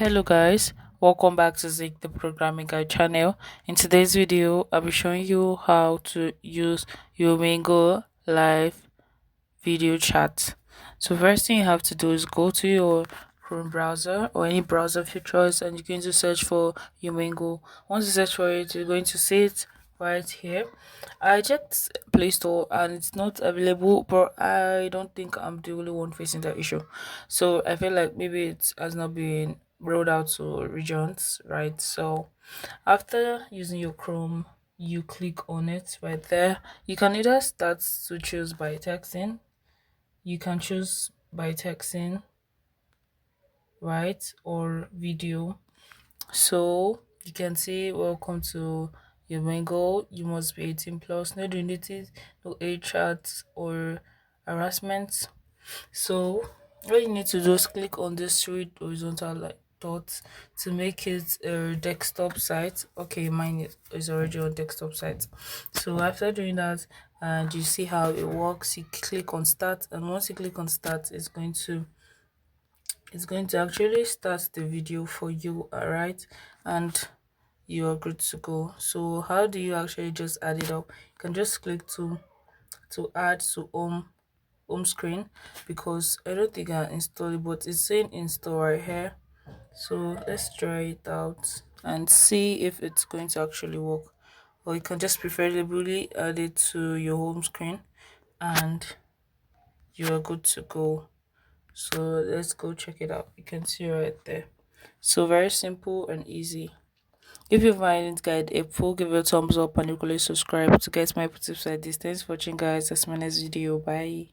Hello guys, welcome back to Zik the Programming Guide channel. In today's video, I'll be showing you how to use Umingle live video chat. So first thing you have to do is go to your Chrome browser or any browser of your choice, and you're going to search for Umingle. Once you search for it, you're going to see it right here. I checked Play Store and it's not available, but I don't think I'm the only one facing that issue. So I feel like maybe it has not been rolled out to regions, right? So after using your Chrome, you click on it right there. You can either start to choose by texting. You can choose by texting, right, or video. So you can say, "Welcome to your Umingle. You must be 18 plus. No nudity, no age chats or harassment." So all you need to do is click on this three horizontal like dots to make it a desktop site. Okay, mine is already on desktop site. So after doing that, and you see how it works, you click on start, and once you click on start, it's going to actually start the video for you, alright, and you're good to go. So how do you actually just add it up? You can just click to add to home screen, because I don't think I installed it, but it's saying install right here. So let's try it out and see if it's going to actually work. Or you can just preferably add it to your home screen and you are good to go. So let's go check it out. You can see right there. So very simple and easy. If you find this guide helpful, give it a thumbs up and equally subscribe to get my tips like this. Thanks for watching guys. That's my next video. Bye.